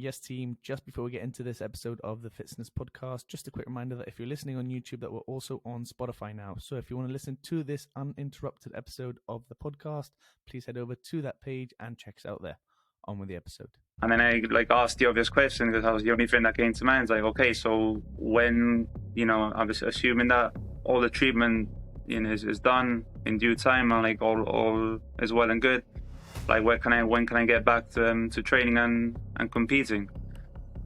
Yes, team, just before we get into this episode of the Fitzness Podcast, just a quick reminder that if you're listening on YouTube, that we're also on Spotify now. So if you want to listen to this uninterrupted episode of the podcast, please head over to that page and check us out there. On with the episode. And then I asked the obvious question because that was the only thing that came to mind. It's like, okay, so when, I was assuming that all the treatment is done in due time and all is well and good. When can I get back to training and competing?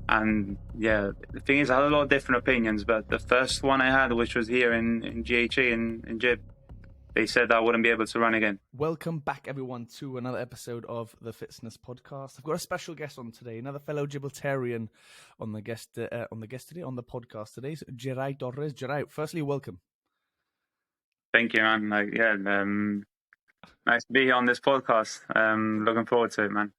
And yeah, the thing is, I had a lot of different opinions, but the first one I had, which was here in GHA in Gib, they said I wouldn't be able to run again. Welcome back, everyone, to another episode of the Fitzness Podcast. I've got a special guest on today, another fellow Gibraltarian on the podcast today. So Jerai Torres. Jerai, firstly, welcome. Thank you, man. Nice to be here on this podcast. Looking forward to it, man.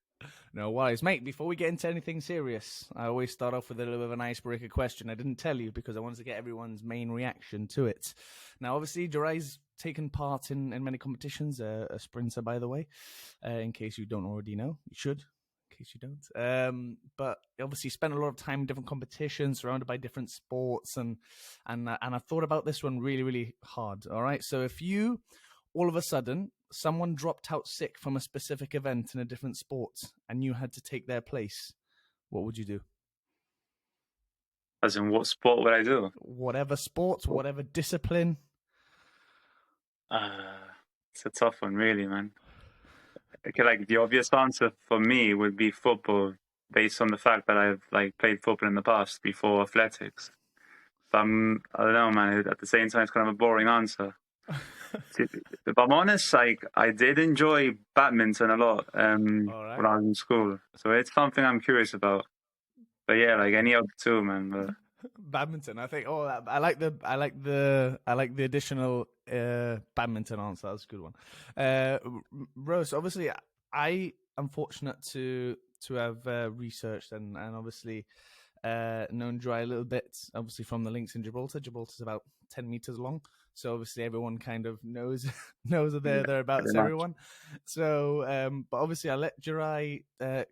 No worries. Mate, before we get into anything serious, I always start off with a little bit of an icebreaker question. I didn't tell you because I wanted to get everyone's main reaction to it. Now, obviously, Jerai's taken part in many competitions, a sprinter, by the way, in case you don't already know. You should, in case you don't. But obviously spent a lot of time in different competitions, surrounded by different sports, and I thought about this one really, really hard, all right? So if you, all of a sudden, someone dropped out sick from a specific event in a different sport and you had to take their place, what would you do? As in, what sport would I do? Whatever sport, whatever discipline. It's a tough one, really, man. Okay, the obvious answer for me would be football, based on the fact that I've played football in the past before athletics. But I don't know, man. At the same time, it's kind of a boring answer. If I'm honest, I did enjoy badminton a lot when I was in school, so it's something I'm curious about. But yeah, any of the two, man. But badminton, I think. Oh, I like the additional badminton answer. That's a good one. Rose, obviously, I am fortunate to have researched and obviously known Jerai a little bit, obviously from the links in Gibraltar. Gibraltar's about 10 meters long. So obviously everyone kind of knows that they're thereabouts, everyone. So, but obviously I let Jerai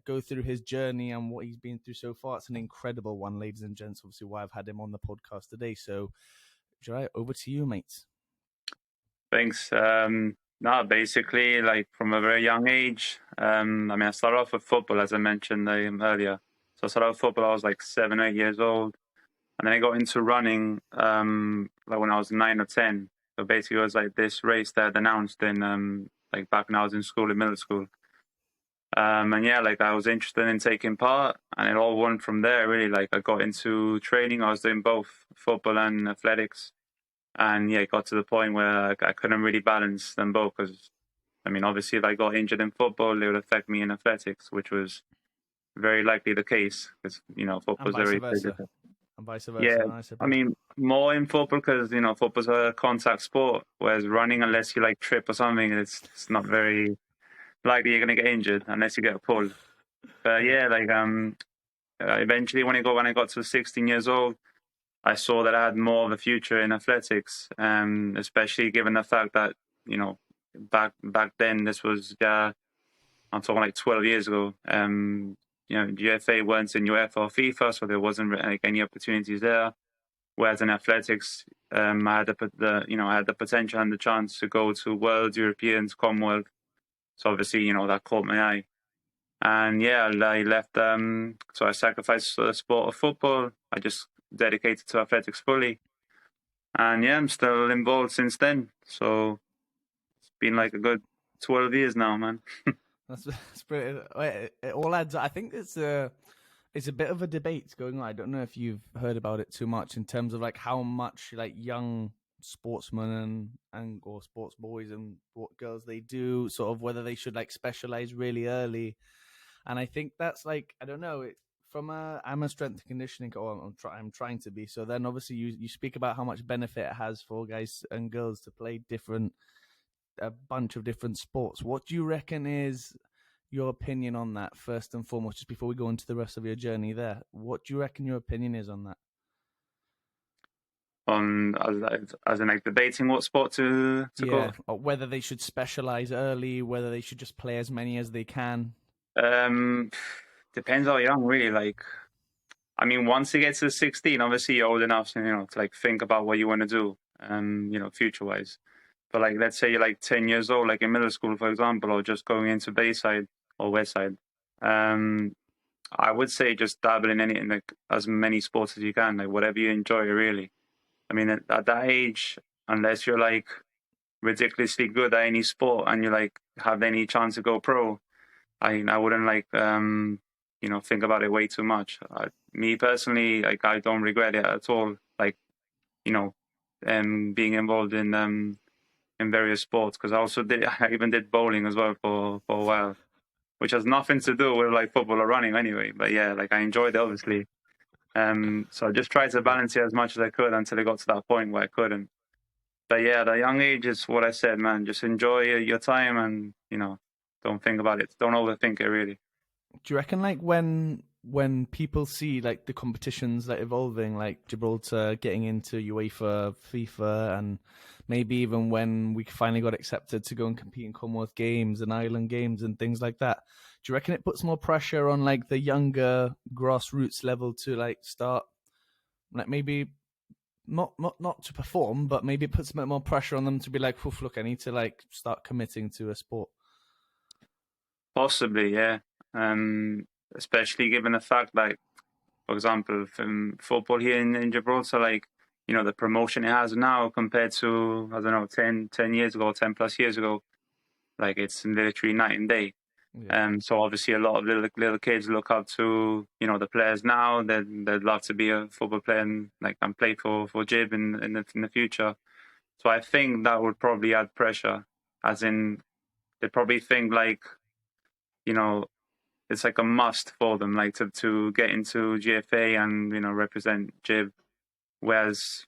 go through his journey and what he's been through so far. It's an incredible one, ladies and gents. Obviously why I've had him on the podcast today. So, Jerai, over to you, mate. Thanks. Basically, from a very young age, I started off with football, as I mentioned earlier. So I started off with football, I was 7 or 8 years old. And then I got into running when I was 9 or 10. So basically it was this race that announced in back when I was in school, in middle school. And yeah, I was interested in taking part, and it all went from there, really. I got into training. I was doing both football and athletics. And yeah, it got to the point where I couldn't really balance them both because, obviously if I got injured in football, it would affect me in athletics, which was very likely the case because, football is very physical. And vice versa. Yeah, more in football because, football's a contact sport, whereas running, unless you trip or something, it's not very likely you're going to get injured unless you get a pull. But yeah, eventually when I got to 16 years old, I saw that I had more of a future in athletics, especially given the fact that, back then, this was, I'm talking 12 years ago, GFA weren't in UEFA or FIFA, so there wasn't any opportunities there. Whereas in athletics, I had the potential and the chance to go to World, Europeans, Commonwealth. So obviously, that caught my eye. And yeah, I left. So I sacrificed the sport of football. I just dedicated to athletics fully. And yeah, I'm still involved since then. So it's been a good 12 years now, man. That's pretty. It all adds up. I think it's a bit of a debate going on. I don't know if you've heard about it too much in terms of how much young sportsmen or sports boys and what girls they do, sort of whether they should specialize really early. And I think that's I don't know. I'm a strength and conditioning. I'm trying to be. So then obviously you speak about how much benefit it has for guys and girls to play a bunch of different sports. What do you reckon is your opinion on that, first and foremost, just before we go into the rest of your journey there? What do you reckon your opinion is on that? As in debating what sport to go? Or whether they should specialize early, whether they should just play as many as they can. depends how young, really. Like, I mean, once you get to 16, obviously you're old enough, to like think about what you want to do, future wise. But like, let's say you're like 10 years old, like in middle school, for example, or just going into Bayside or Westside. I would say just dabble in like as many sports as you can, like whatever you enjoy, really. I mean, at that age, unless you're like ridiculously good at any sport and you like have any chance to go pro, I wouldn't like think about it way too much. Me personally, like I don't regret it at all. Like you know, being involved in various sports, because I even did bowling as well for a while, which has nothing to do with like football or running anyway. But yeah, like I enjoyed it obviously. So I just tried to balance it as much as I could until it got to that point where I couldn't. But yeah, at a young age is what I said, man. Just enjoy your time and don't think about it. Don't overthink it, really. Do you reckon like when people see like the competitions like evolving, like Gibraltar getting into UEFA, FIFA, and maybe even when we finally got accepted to go and compete in Commonwealth Games and Ireland Games and things like that, do you reckon it puts more pressure on like the younger grassroots level to like start like maybe not to perform, but maybe it puts a bit more pressure on them to be like, look, I need to like start committing to a sport? Possibly, yeah. Especially given the fact, like, for example, from football here in Gibraltar, like, the promotion it has now compared to, I don't know, 10 years ago, 10 plus years ago, like, it's literally night and day. Yeah. So obviously a lot of little kids look up to, the players now. They'd love to be a football player and play for Gib in the future. So I think that would probably add pressure, as in they probably think like, it's like a must for them, like to get into GFA and represent Gib. Whereas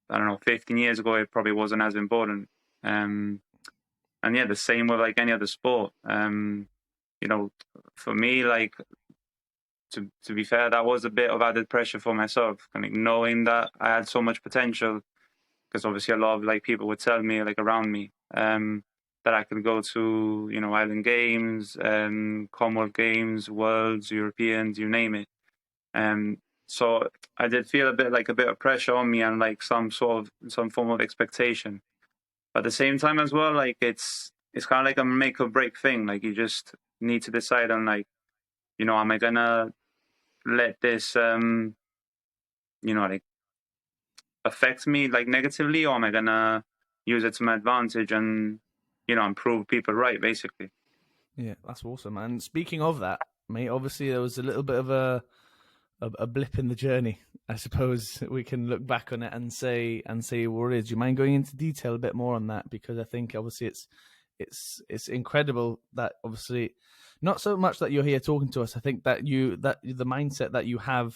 I don't know, 15 years ago it probably wasn't as important. And yeah, the same with like any other sport. For me, like to be fair, that was a bit of added pressure for myself, like knowing that I had so much potential. Because obviously a lot of like people would tell me like around me that I could go to Island Games, Commonwealth Games, Worlds, Europeans, you name it. So I did feel a bit of pressure on me and like some form of expectation. But at the same time as well, like it's kind of like a make or break thing. Like you just need to decide on like, am I gonna let this like affect me like negatively, or am I gonna use it to my advantage and and prove people right, basically. Yeah, that's awesome. And speaking of that, mate, obviously there was a little bit of a blip in the journey. I suppose we can look back on it and say what it is. Do you mind going into detail a bit more on that? Because I think obviously it's incredible that obviously not so much that you're here talking to us. I think that the mindset that you have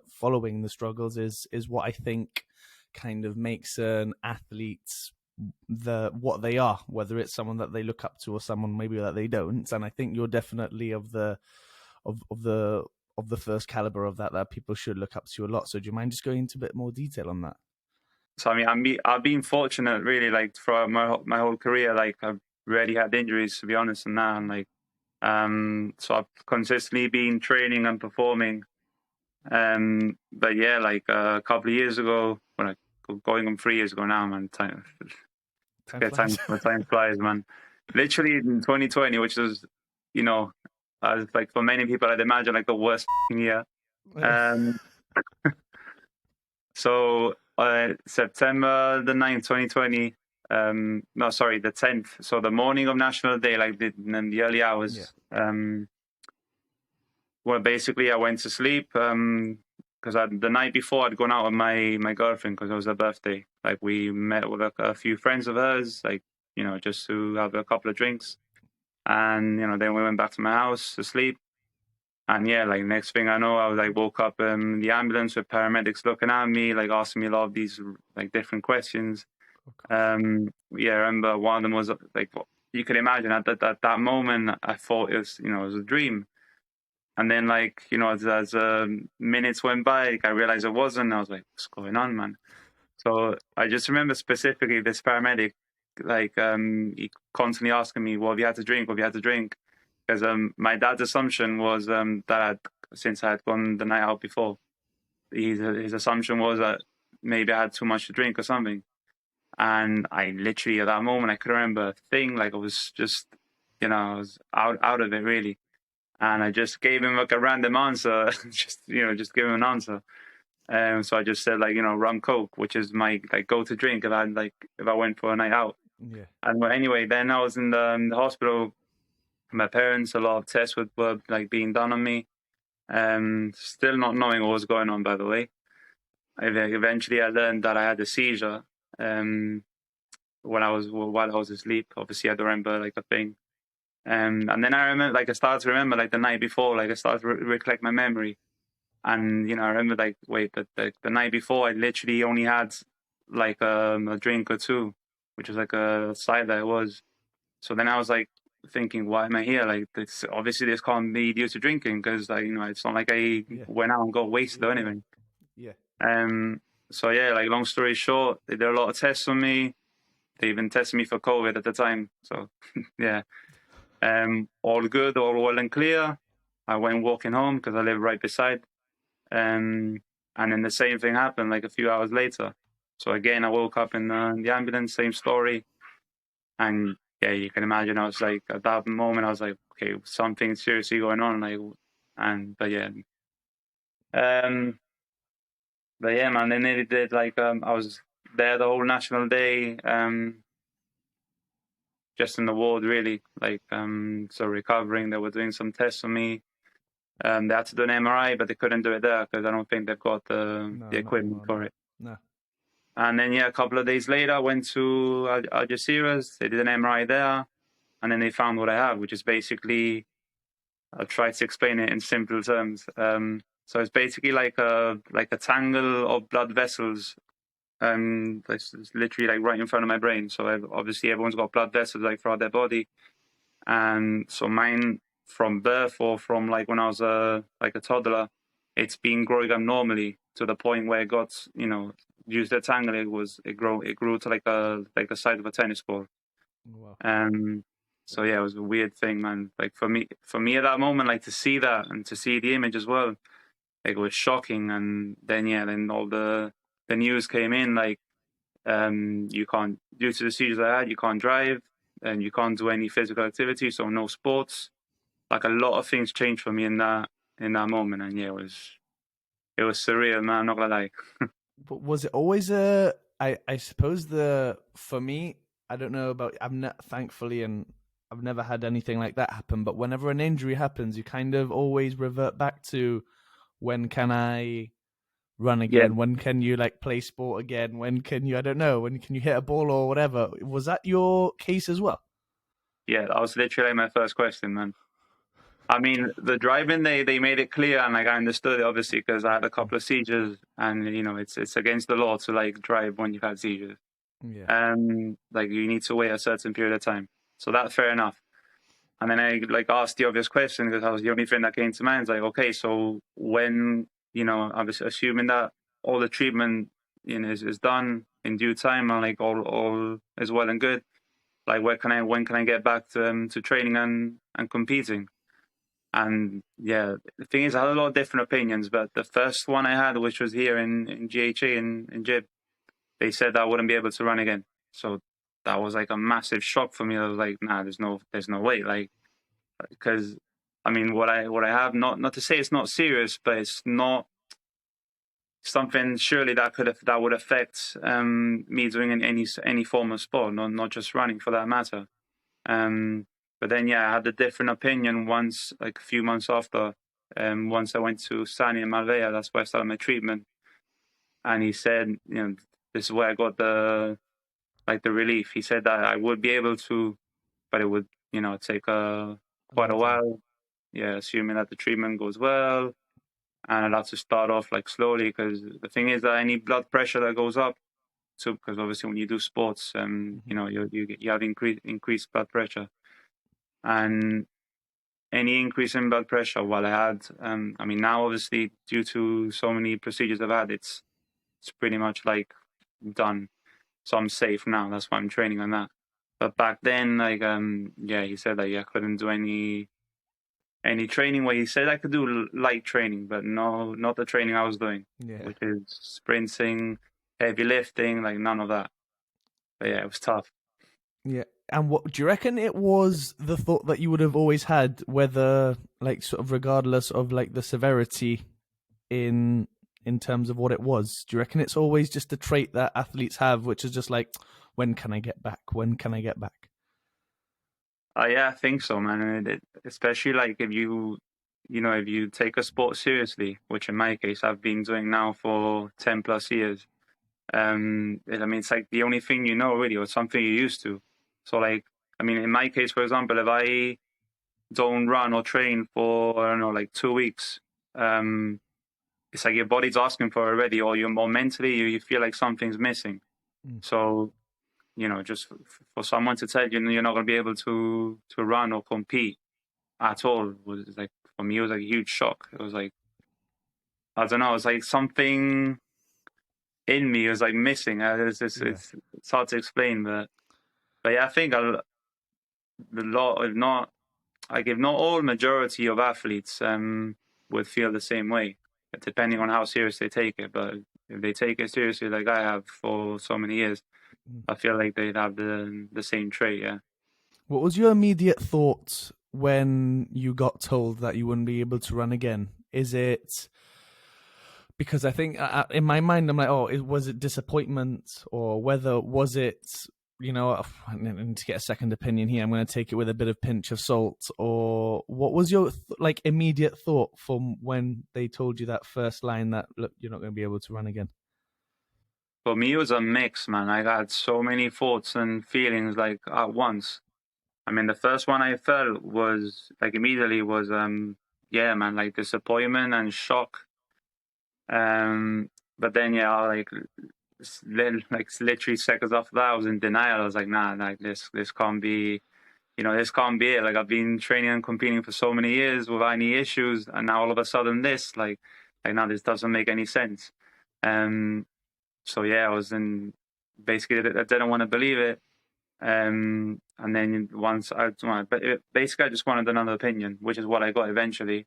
following the struggles is what I think kind of makes an athlete what they are, whether it's someone that they look up to or someone maybe that they don't. And I think you're definitely of the first caliber of that people should look up to a lot. So do you mind just going into a bit more detail on that? So I mean, I've been fortunate really, like throughout my whole career. Like I've rarely had injuries, to be honest, and that, and like so I've consistently been training and performing. But yeah, like a couple of years ago, going on 3 years ago now, man. Time flies, man. Literally in 2020, which was, as like for many people, I'd imagine like the worst year. So September the 9th, 2020. No, sorry, the 10th. So the morning of National Day, like in the early hours. Yeah. Well, basically, I went to sleep because the night before I'd gone out with my girlfriend because it was her birthday. Like we met with a few friends of hers, like just to have a couple of drinks, and then we went back to my house to sleep. And yeah, like next thing I know, I was like woke up in the ambulance with paramedics looking at me, like asking me a lot of these like different questions. Yeah, I remember one of them was like, you could imagine at that moment, I thought it was it was a dream. And then like as minutes went by, like, I realized it wasn't. I was like, what's going on, man? So I just remember specifically this paramedic, like he constantly asking me, "What have you had to drink? What have you had to drink?" because my dad's assumption was that since I had gone the night out before, his assumption was that maybe I had too much to drink or something. And I literally, at that moment, I couldn't remember a thing. Like, I was just, I was out of it, really. And I just gave him like a random answer, just give him an answer. So I just said, like, rum coke, which is my like go-to drink if I went for a night out. Yeah. And anyway, then I was in the hospital. My parents, a lot of tests were like being done on me. Still not knowing what was going on, by the way. Eventually, I learned that I had a seizure. While I was asleep. Obviously, I don't remember like a thing. And then I remember, like, I started to remember, like, the night before, like, I started to recollect my memory. And, I remember, like, wait, the night before, I literally only had, like, a drink or two, which was, like, a cider it was. So then I was, like, thinking, why am I here? Like, obviously this can't be due to drinking, because, like, it's not like I went out and got wasted or anything. Yeah. So, yeah, like, long story short, they did a lot of tests on me. They even tested me for COVID at the time. So, yeah. All good, all well and clear. I went walking home because I live right beside. And then the same thing happened like a few hours later. So again, I woke up in the ambulance, same story. And yeah, you can imagine, I was like, at that moment, I was like, okay, something seriously going on. But yeah, man, they nearly did I was there the whole national day. Just in the ward, really, so recovering. They were doing some tests on me. They had to do an MRI, but they couldn't do it there because I don't think they've got the equipment for it. No. And then, a couple of days later, I went to Algeciras. They did an MRI there, and then they found what I have, which is basically, I'll try to explain it in simple terms. So it's basically like a tangle of blood vessels. It's literally like right in front of my brain. So obviously everyone's got blood vessels like throughout their body, and so mine from birth or from like when I was a toddler, it's been growing up normally to the point where it got due to the tangle it grew to like the size of a tennis ball. Wow. So yeah, it was a weird thing, man. Like for me at that moment, like to see that and to see the image as well, like, it was shocking. And then all the news came in, like, you can't, due to the seizures I had, you can't drive and you can't do any physical activity, so no sports. Like, a lot of things changed for me in that moment, and yeah, it was surreal, man. I'm not gonna lie. But was it always I suppose for me, I don't know about, I'm not, thankfully, and I've never had anything like that happen, but whenever an injury happens, you kind of always revert back to, when can I run again? Yeah. When can you like play sport again? When can you, I don't know, when can you hit a ball or whatever? Was that your case as well? Yeah, that was literally my first question, man. I mean, the driving, they made it clear, and like I understood it obviously because I had a couple of seizures, and it's against the law to like drive when you've had seizures. Yeah. Like, you need to wait a certain period of time, so that's fair enough. And then I like asked the obvious question because that was the only thing that came to mind. It's like, okay, so when I was assuming that all the treatment is done in due time, and like all is well and good. Like, when can I get back to training and competing? And yeah, the thing is, I had a lot of different opinions, but the first one I had, which was here in GHA in Gib, they said I wouldn't be able to run again. So that was like a massive shock for me. I was like, nah, there's no way. Like, because I mean, what I have, not to say it's not serious, but it's not something surely that would affect me doing any form of sport, not just running for that matter. But then, yeah, I had a different opinion once, like a few months after. Once I went to Sani in Marbella, that's where I started my treatment. And he said, this is where I got the relief. He said that I would be able to, but it would, take quite a while. Yeah, assuming that the treatment goes well. And I'd have to start off like slowly, because the thing is that any blood pressure that goes up, so because obviously when you do sports, you have increased blood pressure. And any increase in blood pressure, while I had, I mean, now obviously due to so many procedures I've had, it's pretty much like done. So I'm safe now. That's why I'm training on that. But back then, like, he said that I couldn't do any any training where he said I could do light training, but no, not the training I was doing, Yeah. which is sprinting, heavy lifting, like none of that. But yeah, it was tough. Yeah. And what do you reckon it was the thought that you would have always had, whether like sort of regardless of like the severity in terms of what it was? Do you reckon it's always just a trait that athletes have, which is just like, when can I get back? When can I get back? Yeah, I think so, man. And especially like if if you take a sport seriously, which in my case I've been doing now for 10 plus years. I mean, it's like the only thing you know really, or something you're used to. So like, I mean, in my case, for example, if I don't run or train for, I don't know, like 2 weeks, it's like your body's asking for it already, or you're more mentally, you feel like something's missing. Mm. So, just for someone to tell you you're not going to be able to run or compete at all was like, for me, it was like a huge shock. It was like, I don't know, it's like something in me was like missing. It's hard to explain, but yeah, I think the lot, if not, like if not all, majority of athletes would feel the same way, depending on how serious they take it. But if they take it seriously, like I have for so many years, I feel like they'd have the same trait. Yeah. What was your immediate thought when you got told that you wouldn't be able to run again? Is it because I think in my mind I'm like, oh, was it disappointment, or whether was it, and to get a second opinion here, I'm going to take it with a bit of pinch of salt, or what was your like immediate thought from when they told you that first line that, look, you're not going to be able to run again? For me, it was a mix, man. I got so many thoughts and feelings like at once. I mean, the first one I felt was like immediately was yeah, man, like disappointment and shock. But then yeah, like literally seconds after that, I was in denial. I was like, nah, like this can't be, this can't be it. Like I've been training and competing for so many years without any issues, and now all of a sudden this, like now this doesn't make any sense. So yeah, I was in basically I didn't want to believe it. And then basically I just wanted another opinion, which is what I got eventually.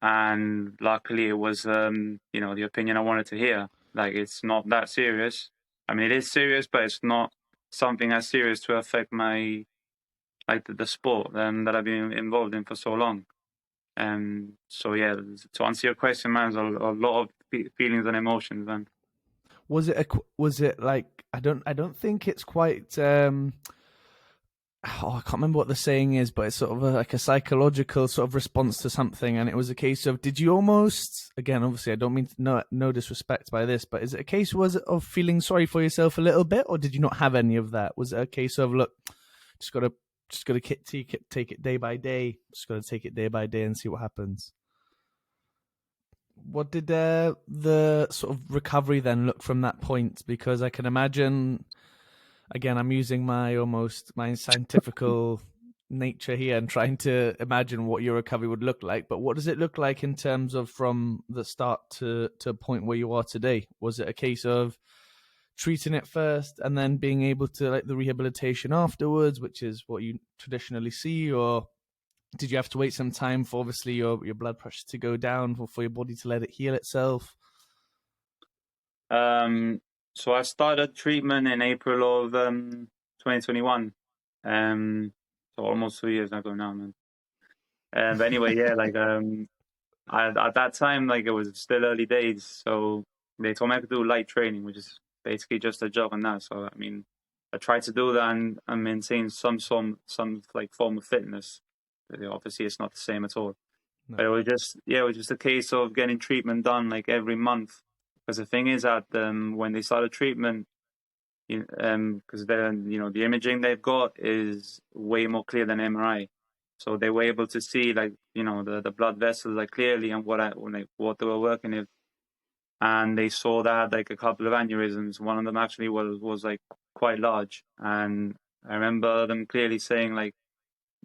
And luckily it was, the opinion I wanted to hear. Like, it's not that serious. I mean, it is serious, but it's not something as serious to affect my, like the sport that I've been involved in for so long. So yeah, to answer your question, man, there's a lot of feelings and emotions, man. Was it like, I don't think it's quite I can't remember what the saying is, but it's sort of like a psychological sort of response to something. And it was a case of, did you almost, again, obviously I don't mean no disrespect by this, but is it a case, was it of feeling sorry for yourself a little bit, or did you not have any of that? Was it a case of, look, just gotta take it day by day, just gotta take it day by day and see what happens? What did the sort of recovery then look from that point? Because I can imagine, again, I'm using my scientifical nature here and trying to imagine what your recovery would look like. But what does it look like in terms of from the start to a point where you are today? Was it a case of treating it first and then being able to like the rehabilitation afterwards, which is what you traditionally see, or did you have to wait some time for obviously your blood pressure to go down for your body to let it heal itself? So I started treatment in April of 2021. So almost 2 years ago now, man. But anyway, yeah, like at that time, like it was still early days, so they told me I could do light training, which is basically just a jog and that. So I mean, I tried to do that and maintain some like form of fitness. But obviously, it's not the same at all. No. But it was just a case of getting treatment done like every month. Because the thing is that when they started treatment, because the imaging they've got is way more clear than MRI, so they were able to see like the blood vessels like clearly and what they were working with, and they saw that like a couple of aneurysms. One of them actually was like quite large, and I remember them clearly saying like,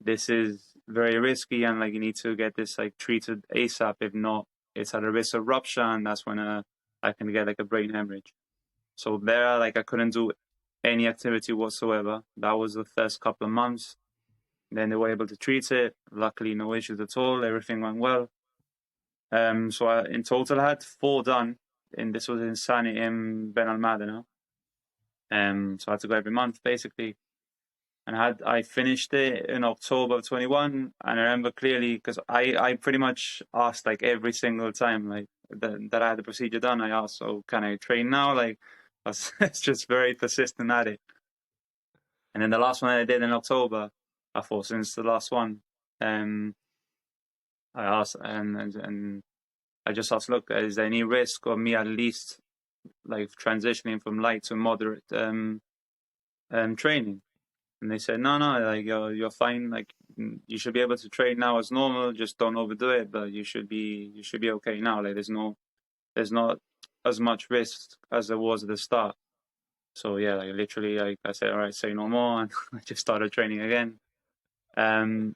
this is very risky and like you need to get this like treated ASAP. If not, it's at a risk of rupture, and that's when I can get like a brain hemorrhage. So there, like I couldn't do any activity whatsoever. That was the first couple of months. Then they were able to treat it. Luckily, no issues at all. Everything went well. So in total, I had 4 done. And this was in Sani in Ben Almada now. So I had to go every month basically. And I finished it in October of 21. And I remember clearly because I pretty much asked like every single time like that I had the procedure done. I asked, so can I train now? Like I was just very persistent at it. And then the last one I did in October, I thought since the last one, I asked and I just asked, look, is there any risk of me at least like transitioning from light to moderate training? And they said, no, like you're fine. Like you should be able to train now as normal. Just don't overdo it. But you should be okay now. Like there's not as much risk as there was at the start. So yeah, like literally, like I said, all right, say no more, and I just started training again. And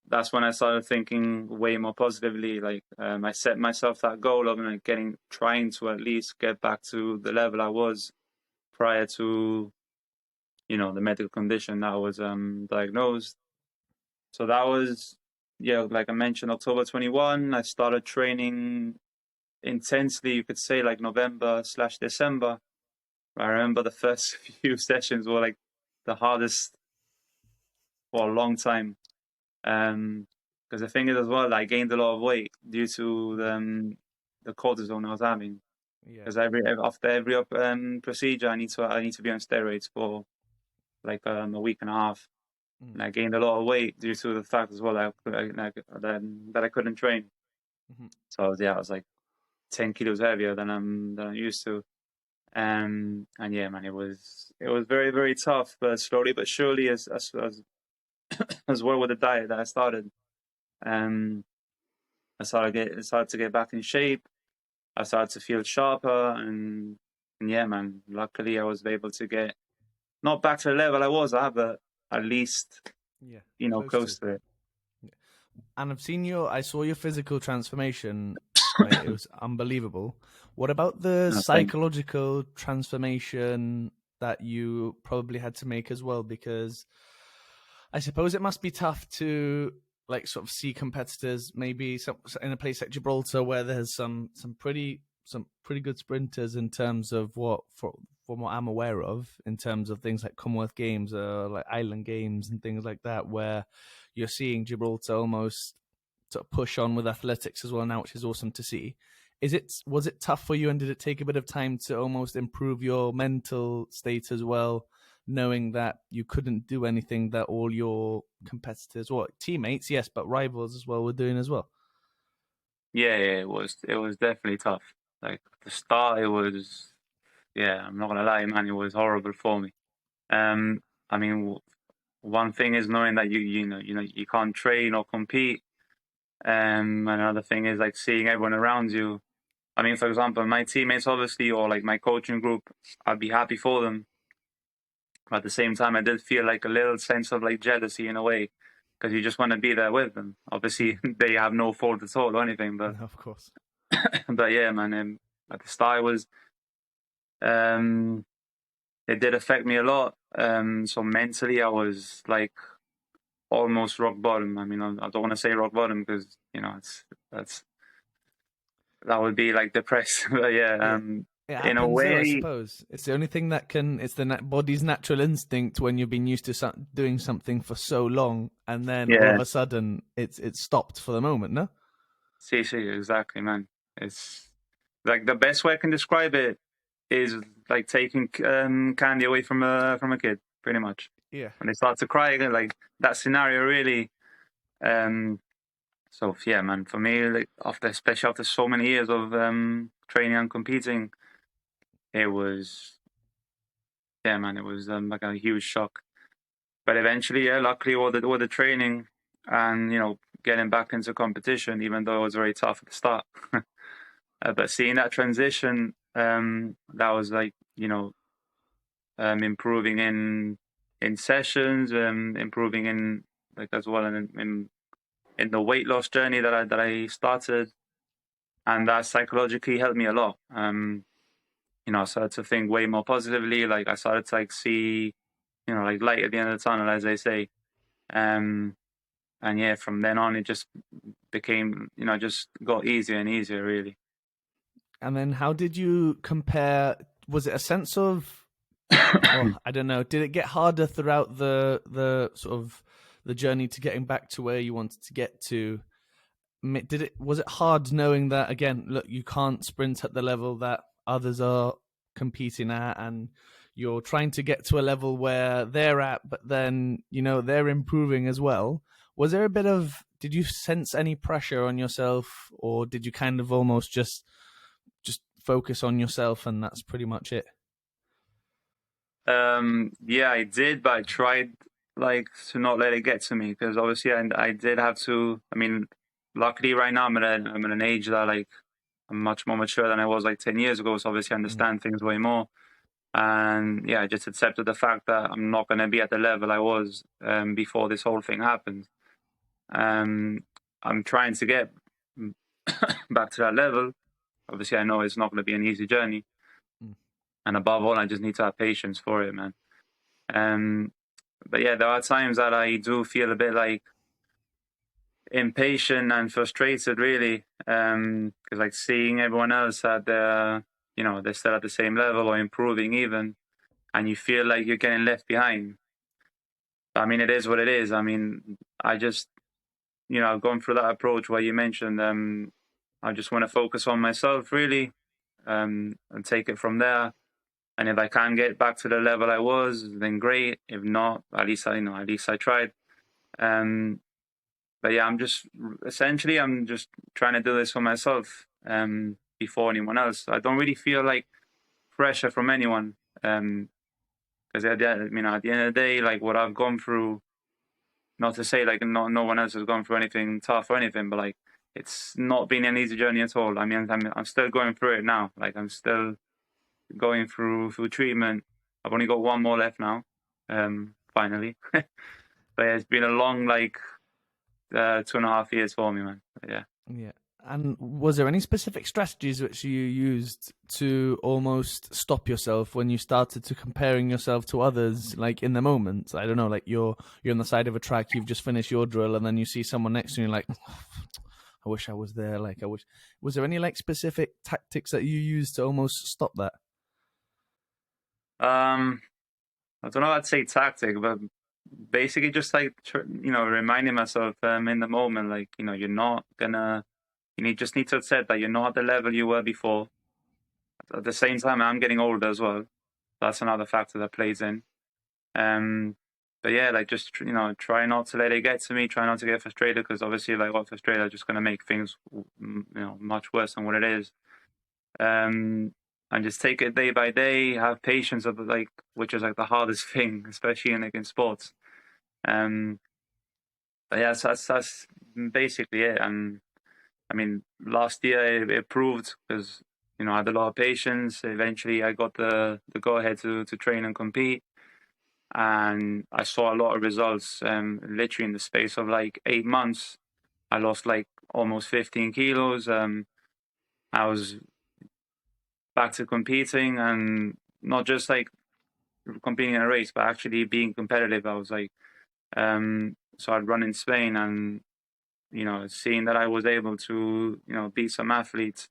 that's when I started thinking way more positively. Like I set myself that goal of like trying to at least get back to the level I was prior to, the medical condition that was diagnosed. So that was, like I mentioned, October 21. I started training intensely, you could say, like November/December. I remember the first few sessions were like the hardest for a long time. Because the thing is as well, I gained a lot of weight due to the cortisone I was having. Because after every procedure, I need to be on steroids for like a week and a half, and I gained a lot of weight due to the fact as well that I couldn't train. So I was like 10 kilos heavier than I'm used to. And yeah, man, it was very, very tough, but slowly but surely, as well with the diet that I started, I started to get back in shape. I started to feel sharper, and yeah, man, luckily I was able to get not back to the level I was at, but at least close to it. And I saw your physical transformation. Mate, it was unbelievable. What about the psychological transformation that you probably had to make as well? Because I suppose it must be tough to like sort of see competitors maybe in a place like Gibraltar where there's some pretty good sprinters in terms of from what I'm aware of in terms of things like Commonwealth Games or like Island Games and things like that, where you're seeing Gibraltar almost sort of push on with athletics as well now, which is awesome to see. Was it tough for you, and did it take a bit of time to almost improve your mental state as well, knowing that you couldn't do anything that all your competitors or teammates, yes, but rivals as well were doing as well? Yeah, it was definitely tough. Like the start, it was, I'm not gonna lie, man, it was horrible for me. I mean, one thing is knowing that you can't train or compete. Another thing is like seeing everyone around you. I mean, for example, my teammates, obviously, or like my coaching group, I'd be happy for them. But at the same time, I did feel like a little sense of like jealousy in a way, because you just want to be there with them. Obviously, they have no fault at all or anything, but no, of course. But yeah, man, at the start, it did affect me a lot. So mentally, I was like almost rock bottom. I mean, I don't want to say rock bottom because that would be like depressed. But yeah. It happens, in a way, though, I suppose it's the only thing that it's the body's natural instinct when you've been used to doing something for so long, and then all of a sudden it's stopped for the moment. No, see, exactly, man. It's like the best way I can describe it is like taking candy away from a kid, pretty much. Yeah. When they start to cry again, like that scenario, really. So yeah, man, for me, like especially after so many years of training and competing, it was like a huge shock. But eventually, luckily, all the training and getting back into competition, even though it was very tough at the start. But seeing that transition, that was like improving in sessions, improving in like as well in the weight loss journey that I started, and that psychologically helped me a lot. I started to think way more positively. Like I started to like see, like light at the end of the tunnel, as they say. And yeah, from then on, it just became, just got easier and easier, really. And then how did you compare? Was it a sense of, oh, I don't know, did it get harder throughout the sort of the journey to getting back to where you wanted to get to? Was it hard knowing that, again, look, you can't sprint at the level that others are competing at, and you're trying to get to a level where they're at, but then, they're improving as well. Was there a bit of, did you sense any pressure on yourself, or did you kind of almost just focus on yourself and that's pretty much it? Yeah, I did, but I tried to not let it get to me, because obviously I did have to. I mean, luckily right now I'm at an age that I'm much more mature than I was 10 years ago. So obviously I understand things way more. And yeah, I just accepted the fact that I'm not going to be at the level I was before this whole thing happened. I'm trying to get back to that level. Obviously, I know it's not going to be an easy journey. And above all, I just need to have patience for it, man. But yeah, there are times that I do feel a bit impatient and frustrated, really, because seeing everyone else at they're still at the same level or improving even, and you feel like you're getting left behind. I mean, it is what it is. I mean, I just, I've gone through that approach where you mentioned, I just want to focus on myself, really, and take it from there. And if I can get back to the level I was, then great. If not, at least I tried. But yeah, I'm just trying to do this for myself before anyone else. I don't really feel pressure from anyone, because at the end of the day, what I've gone through. Not to say no one else has gone through anything tough or anything, but it's not been an easy journey at all. I mean, I'm still going through it now. I'm still going through treatment. I've only got one more left now, finally. But yeah, it's been a long 2.5 years for me, man. But yeah. Yeah. And was there any specific strategies which you used to almost stop yourself when you started to comparing yourself to others, in the moment? I don't know, you're on the side of a track, you've just finished your drill, and then you see someone next to you, and you're I wish I was there. Was there any specific tactics that you used to almost stop that? I don't know. I'd say tactic, but basically just reminding myself in the moment, you're not gonna. You just need to accept that you're not at the level you were before. At the same time, I'm getting older as well. That's another factor that plays in. But yeah, just try not to let it get to me. Try not to get frustrated, because obviously, what frustrated is just going to make things, much worse than what it is. And just take it day by day. Have patience of which is the hardest thing, especially in sports. But yeah, so that's basically it. And I mean, last year it proved, because I had a lot of patience. Eventually, I got the go ahead to train and compete, and I saw a lot of results. Literally in the space of 8 months, I lost almost 15 kilos. I was back to competing, and not just competing in a race, but actually being competitive. I was so I'd run in Spain, and seeing that I was able to, beat some athletes,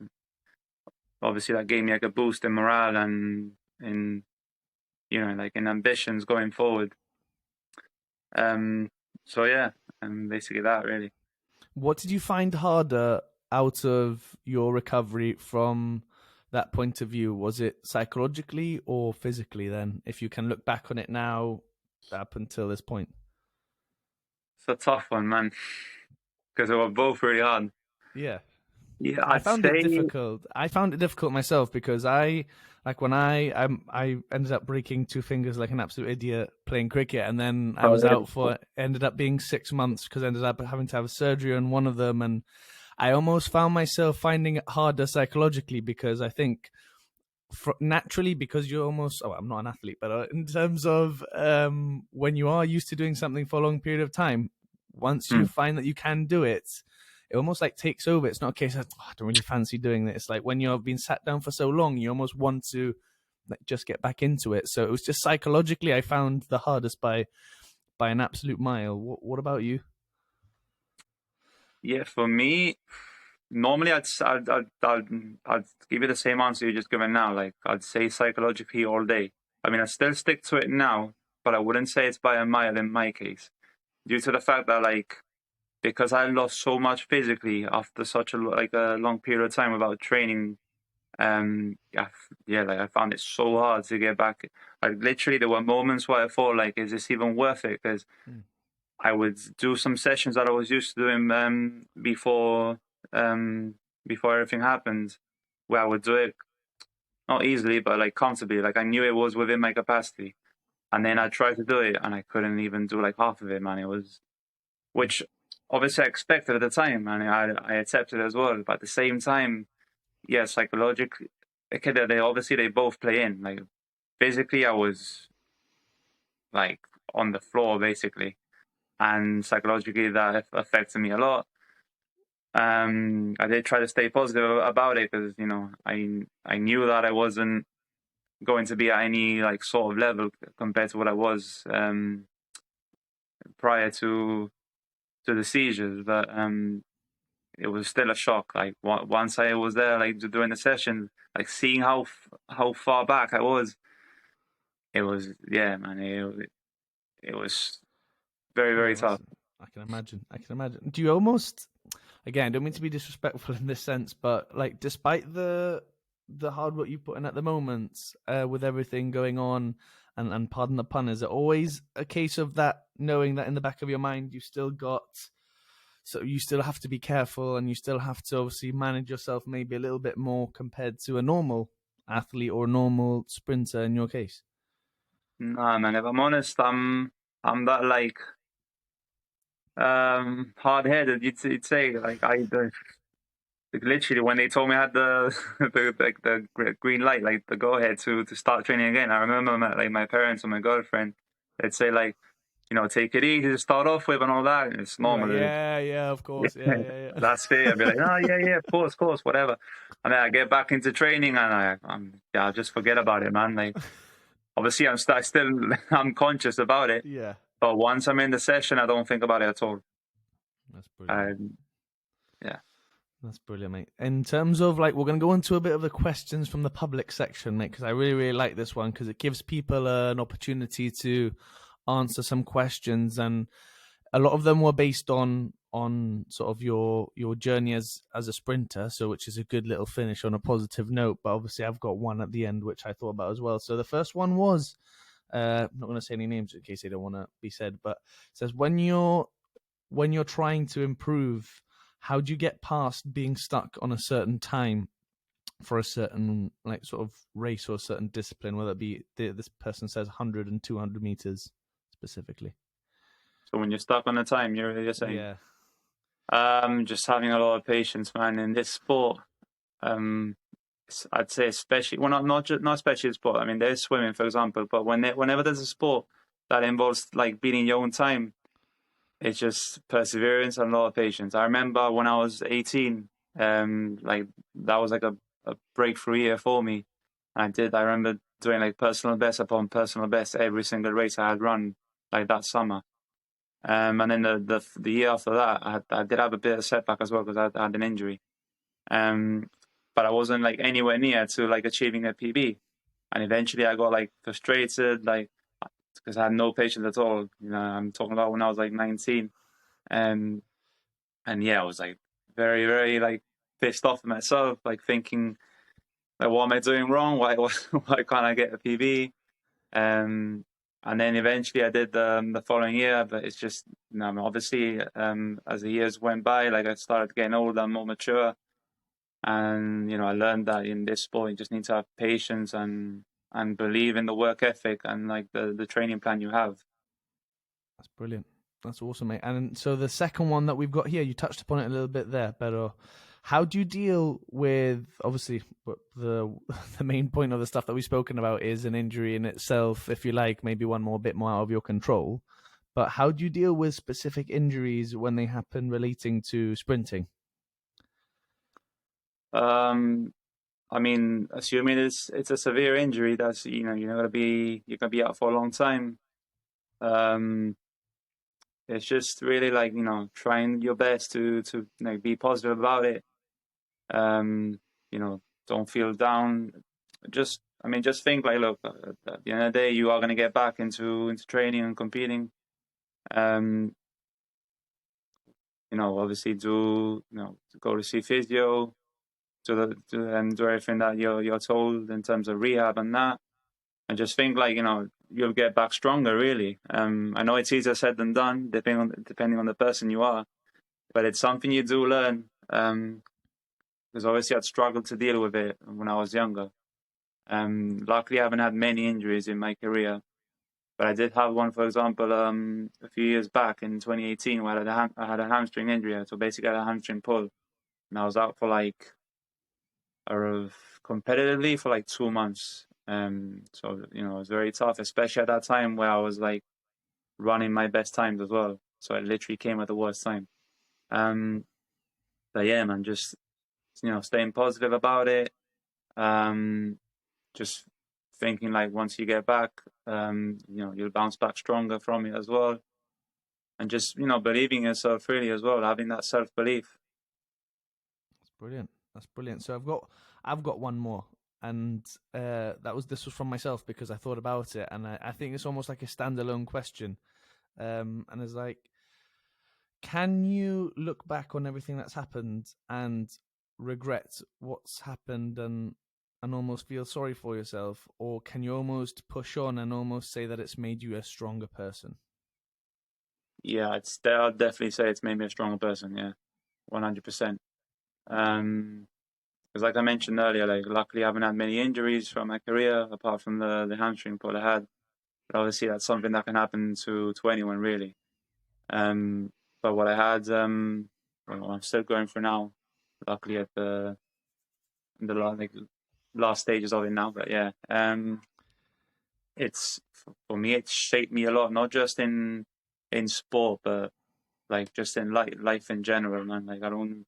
obviously that gave me a boost in morale and in ambitions going forward. So yeah, and basically that, really. What did you find harder out of your recovery from that point of view? Was it psychologically or physically then, if you can look back on it now up until this point? It's a tough one, man, because they were both really hard. Yeah. Yeah, I found it difficult. I found it difficult myself, because when I ended up breaking 2 fingers like an absolute idiot playing cricket, and then I was out for ended up being 6 months, because I ended up having to have a surgery on one of them, and I almost found myself finding it harder psychologically, because I think naturally, because you're almost, I'm not an athlete, but in terms of when you are used to doing something for a long period of time, once you find that you can do it, it almost takes over. It's not a case of, I don't really fancy doing this. When you've been sat down for so long, you almost want to just get back into it. So it was just psychologically, I found the hardest by an absolute mile. What about you? Yeah, for me, normally I'd give you the same answer you just given now. Like I'd say psychologically all day. I mean, I still stick to it now, but I wouldn't say it's by a mile in my case, due to the fact that like because I lost so much physically after such a long period of time without training. Like I found it so hard to get back. Like literally, there were moments where I thought, like, is this even worth it? Because I would do some sessions that I was used to doing before everything happened, where I would do it not easily, but like comfortably. Like I knew it was within my capacity, and then I tried to do it, and I couldn't even do like half of it, man. It was, which obviously I expected at the time, and I accepted it as well. But at the same time, yeah, psychologically, okay, they both play in. Like physically, I was like on the floor basically, and psychologically that affected me a lot. I did try to stay positive about it because I knew that I wasn't going to be at any like sort of level compared to what I was prior to the seizures, but it was still a shock. Like once I was there, like during the session, like seeing how far back I was, it was man, it was very very tough. I can imagine. Do you almost, again, I don't mean to be disrespectful in this sense, but like despite the hard work you put in at the moment, with everything going on, and pardon the pun, is it always a case of that, knowing that in the back of your mind you still have to be careful, and you still have to obviously manage yourself maybe a little bit more compared to a normal athlete or a normal sprinter in your case? Nah, man, if I'm honest, I'm that like hard-headed, you'd say. Like literally when they told me I had the green light, like the go ahead to start training again, I remember my parents and my girlfriend, they'd say like, take it easy to start off with and all that. It's normal. Yeah, of course. Yeah. That's fair. I'd be like, oh yeah, of course, whatever. And then I get back into training and I just forget about it, man. Like obviously I'm conscious about it. Yeah. But once I'm in the session, I don't think about it at all. That's brilliant. Yeah. That's brilliant, mate. In terms of like, we're going to go into a bit of the questions from the public section, mate, because I really, really like this one because it gives people an opportunity to answer some questions, and a lot of them were based on sort of your journey as a sprinter, so which is a good little finish on a positive note. But obviously, I've got one at the end which I thought about as well. So the first one was, I'm not going to say any names in case they don't want to be said, but it says when you're trying to improve, how do you get past being stuck on a certain time for a certain like sort of race or a certain discipline, whether it be this person says 100 and 200 meters specifically? So when you're stuck on the time, you're saying, yeah, just having a lot of patience, man. In this sport, I'd say especially, well, not especially in sport. I mean, there's swimming, for example, but whenever there's a sport that involves like beating your own time, it's just perseverance and a lot of patience. I remember when I was 18, like that was like a breakthrough year for me. I remember doing like personal best upon personal best every single race I had run like that summer. And then the year after that, I did have a bit of setback as well because I had an injury. But I wasn't like anywhere near to like achieving a PB. And eventually I got like frustrated, like because I had no patience at all. I'm talking about when I was like 19. And yeah, I was like very, very like pissed off at myself, like thinking, like, what am I doing wrong? Why can't I get a PB? And then eventually I did the following year, but it's just, obviously, as the years went by, like I started getting older and more mature. And, I learned that in this sport, you just need to have patience and believe in the work ethic and like the training plan you have. That's brilliant. That's awesome, mate. And so the second one that we've got here, you touched upon it a little bit there, but how do you deal with, obviously, the main point of the stuff that we've spoken about is an injury in itself, if you like, maybe one more bit more out of your control. But how do you deal with specific injuries when they happen relating to sprinting? I mean, assuming it's a severe injury, that's you're gonna be out for a long time. Um, it's just really like trying your best to like be positive about it. Um, don't feel down. Just think like, look, at the end of the day, you are gonna get back into training and competing. Um, obviously go to see physio, and do everything that you're told in terms of rehab and that. And just think like, you'll get back stronger really. I know it's easier said than done, depending on the person you are, but it's something you do learn. Because obviously I'd struggled to deal with it when I was younger. Luckily I haven't had many injuries in my career, but I did have one, for example, a few years back in 2018 where I had a hamstring injury. So basically I had a hamstring pull, and I was out for like competitively for like 2 months. So it was very tough, especially at that time where I was like running my best times as well. So it literally came at the worst time. Um, but yeah, man, just staying positive about it. Just thinking like once you get back, you'll bounce back stronger from it as well. And just believing in yourself really as well, having that self belief. That's brilliant. That's brilliant. So I've got one more, and this was from myself because I thought about it, and I think it's almost like a standalone question. And it's like, can you look back on everything that's happened and regret what's happened and almost feel sorry for yourself, or can you almost push on and almost say that it's made you a stronger person? Yeah, I'd definitely say it's made me a stronger person. Yeah, 100%. Because like I mentioned earlier, like luckily I haven't had many injuries from my career apart from the hamstring pull I had. But obviously that's something that can happen to anyone really. But what I had, I'm still going through now. Luckily at the last stages of it now. But yeah, it's for me it shaped me a lot, not just in sport, but like just in life in general, man. Like I don't.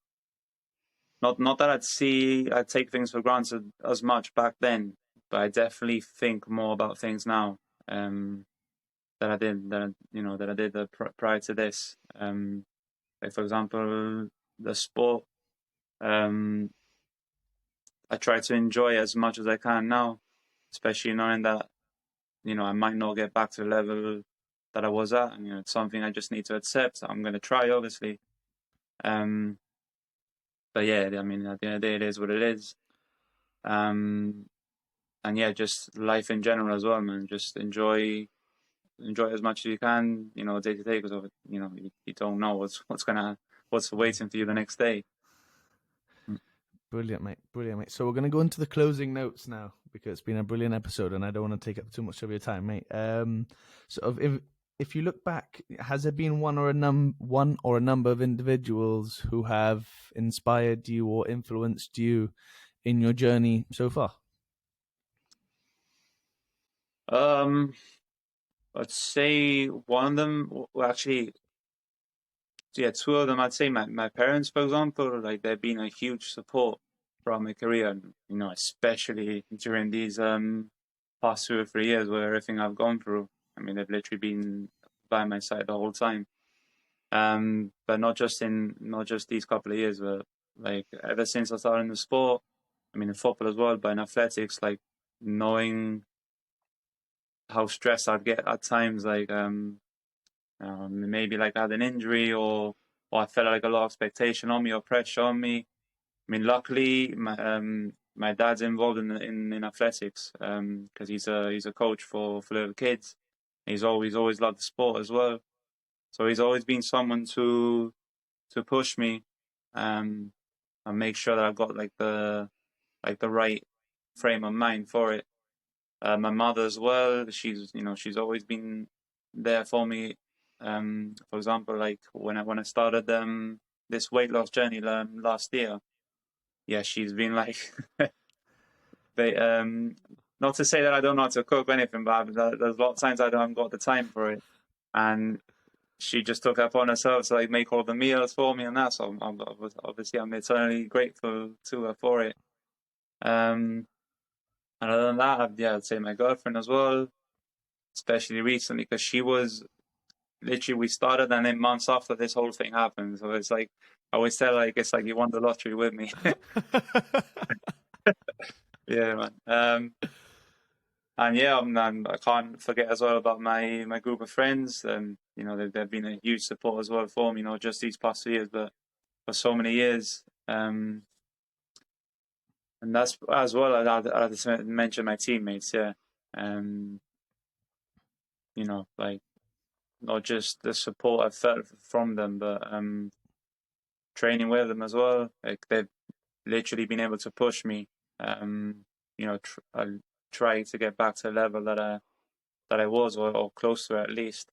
Not that I'd take things for granted as much back then, but I definitely think more about things now that I did prior to this. Like for example, the sport. Um, I try to enjoy as much as I can now, especially knowing that I might not get back to the level that I was at, and it's something I just need to accept. I'm going to try, obviously. Um, but yeah, I mean, at the end of the day, it is what it is. And yeah, just life in general as well, man. Just enjoy as much as you can, day to day, because you don't know what's waiting for you the next day. Brilliant, mate. Brilliant, mate. So we're going to go into the closing notes now because it's been a brilliant episode, and I don't want to take up too much of your time, mate. So if you look back, has there been one or a number of individuals who have inspired you or influenced you in your journey so far? I'd say one of them, well, actually, yeah, two of them. I'd say my parents, for example, like they've been a huge support throughout my career, and especially during these past 2 or 3 years with everything I've gone through. I mean, they've literally been by my side the whole time. But not just these couple of years, but like ever since I started in the sport. I mean, in football as well, but in athletics, like knowing how stressed I'd get at times, like maybe like I had an injury, or I felt like a lot of expectation on me or pressure on me. I mean, luckily my dad's involved in athletics because he's a coach for little kids. He's always loved the sport as well, so he's always been someone to push me and make sure that I've got like the right frame of mind for it. My mother as well, she's always been there for me. For example, like when I started this weight loss journey last year, yeah, she's been like, they not to say that I don't know how to cook or anything, but there's a lot of times I don't got the time for it, and she just took it upon herself to like make all the meals for me and that. So obviously I'm eternally grateful to her for it. And other than that, I'd say my girlfriend as well, especially recently, because she was literally, we started and then months after this whole thing happened. So it's like, I always tell like, it's like you won the lottery with me. Yeah, man. And yeah, I can't forget as well about my group of friends. You know, they've been a huge support as well for me, you know, just these past 2 years, but for so many years. And that's as well, I'd just mention my teammates, yeah. You know, like, not just the support I've felt from them, but training with them as well. Like, they've literally been able to push me. You know, I'll try to get back to the level that I was, or close to it, at least.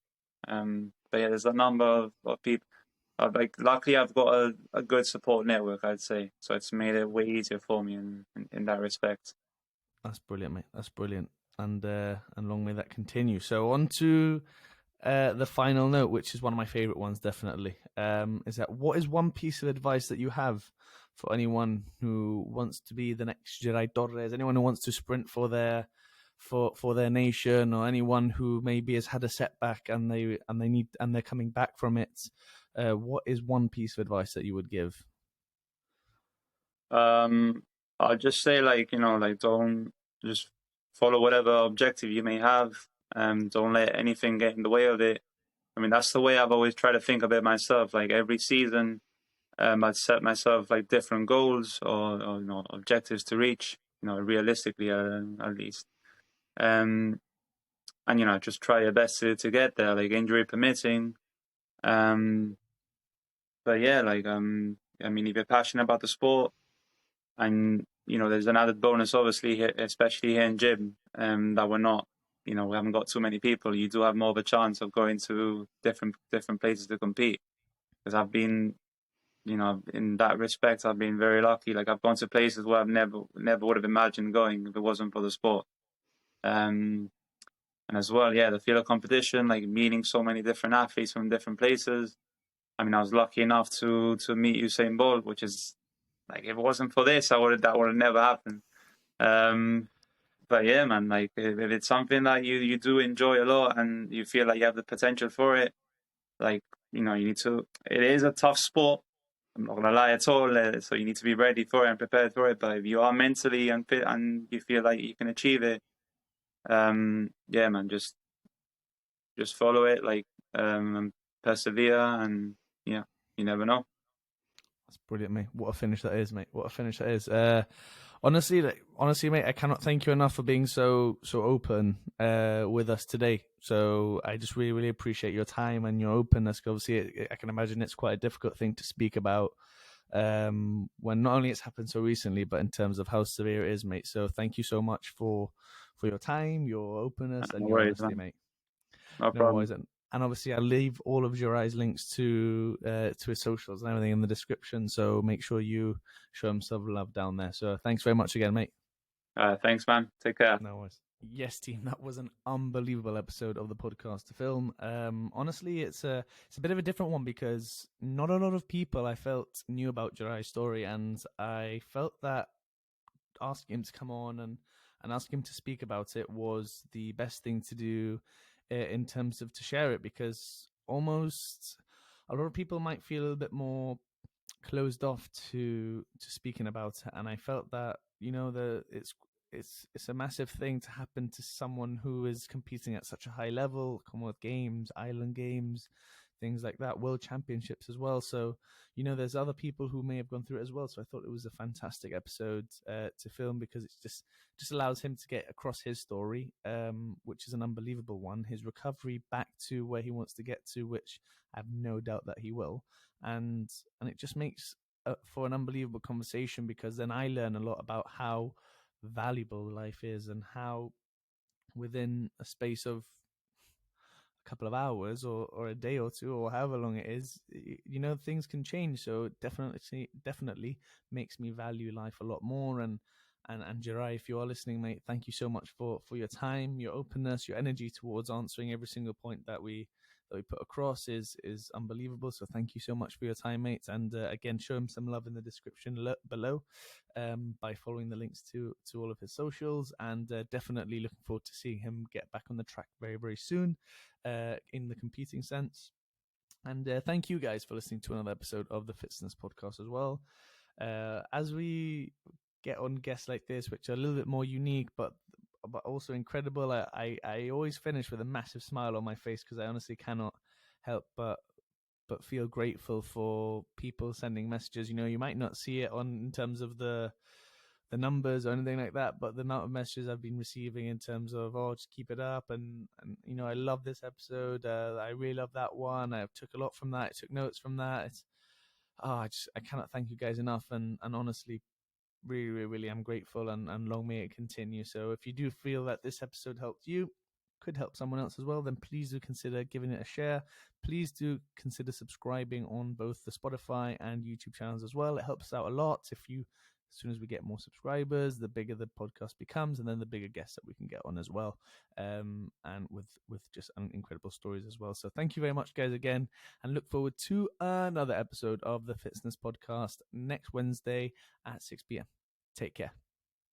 But yeah, there's a number of people. Like, luckily, I've got a good support network, I'd say. So it's made it way easier for me in that respect. That's brilliant, mate. That's brilliant. And long may that continue. So on to the final note, which is one of my favorite ones, definitely. Is that, what is one piece of advice that you have for anyone who wants to be the next Jerai Torres, anyone who wants to sprint for their nation, or anyone who maybe has had a setback and they're coming back from it? What is one piece of advice that you would give? I'll just say, like, you know, like, don't just follow whatever objective you may have. Don't let anything get in the way of it. I mean, that's the way I've always tried to think of it myself. Like, every season, I'd set myself like different goals, or you know, objectives to reach, you know, realistically, at least. And you know, just try your best to get there, like, injury permitting. But yeah, like, I mean, if you're passionate about the sport, and you know, there's an added bonus, obviously, here, especially here in gym, that we're not, you know, we haven't got too many people. You do have more of a chance of going to different places to compete. Because I've been, you know, in that respect, I've been very lucky. Like, I've gone to places where I've never would have imagined going if it wasn't for the sport. And as well, yeah, the feel of competition, like meeting so many different athletes from different places. I mean, I was lucky enough to meet Usain Bolt, which is, like, if it wasn't for this, that would have never happened. But yeah, man, like, if it's something that you do enjoy a lot and you feel like you have the potential for it, like, you know, you need to. It is a tough sport. I'm not gonna lie at all. So you need to be ready for it and prepared for it. But if you are mentally and fit and you feel like you can achieve it, yeah, man, just follow it, like, and persevere, and yeah, you never know. That's brilliant, mate. What a finish that is, mate. What a finish that is. Honestly, mate, I cannot thank you enough for being so open with us today. So I just really, really appreciate your time and your openness. Obviously, I can imagine it's quite a difficult thing to speak about when not only it's happened so recently, but in terms of how severe it is, mate. So thank you so much for your time, your openness, and No your worries, honesty, man. mate. No No problem. worries. And obviously, I'll leave all of Jerai's links to his socials and everything in the description. So make sure you show him some love down there. So thanks very much again, mate. Thanks, man. Take care. No worries. Yes, team, that was an unbelievable episode of the podcast to film. Honestly, it's a bit of a different one because not a lot of people I felt knew about Jerai's story, and I felt that asking him to come on and ask him to speak about it was the best thing to do in terms of to share it, because almost a lot of people might feel a little bit more closed off to speaking about it, and I felt that, you know, it's a massive thing to happen to someone who is competing at such a high level, Commonwealth Games, Island Games, things like that, World Championships as well. So, you know, there's other people who may have gone through it as well. So I thought it was a fantastic episode to film, because it's just allows him to get across his story, which is an unbelievable one. His recovery back to where he wants to get to, which I have no doubt that he will, and it just makes for an unbelievable conversation, because then I learn a lot about how valuable life is, and how within a space of a couple of hours, or a day or two, or however long it is, you know, things can change. So it definitely makes me value life a lot more. And Jerai, if you are listening, mate, thank you so much for your time, your openness, your energy towards answering every single point that we that we put across is unbelievable. So thank you so much for your time, mates. And again, show him some love in the description below by following the links to all of his socials. And definitely looking forward to seeing him get back on the track very, very soon in the competing sense. And thank you guys for listening to another episode of the Fitzness Podcast as well. As we get on guests like this, which are a little bit more unique, but also incredible, I always finish with a massive smile on my face because I honestly cannot help but feel grateful for people sending messages. You know, you might not see it in terms of the numbers or anything like that, but the amount of messages I've been receiving in terms of, oh, just keep it up, and you know, I love this episode, I really love that one, I took a lot from that, I took notes from that. It's I cannot thank you guys enough, and honestly, really, really, really am grateful, and long may it continue. So if you do feel that this episode helped you, could help someone else as well, then please do consider giving it a share. Please do consider subscribing on both the Spotify and YouTube channels as well. It helps out a lot. As soon as we get more subscribers, the bigger the podcast becomes, and then the bigger guests that we can get on as well, and with just incredible stories as well. So thank you very much, guys, again, and look forward to another episode of the Fitzness Podcast next Wednesday at 6 p.m. Take care.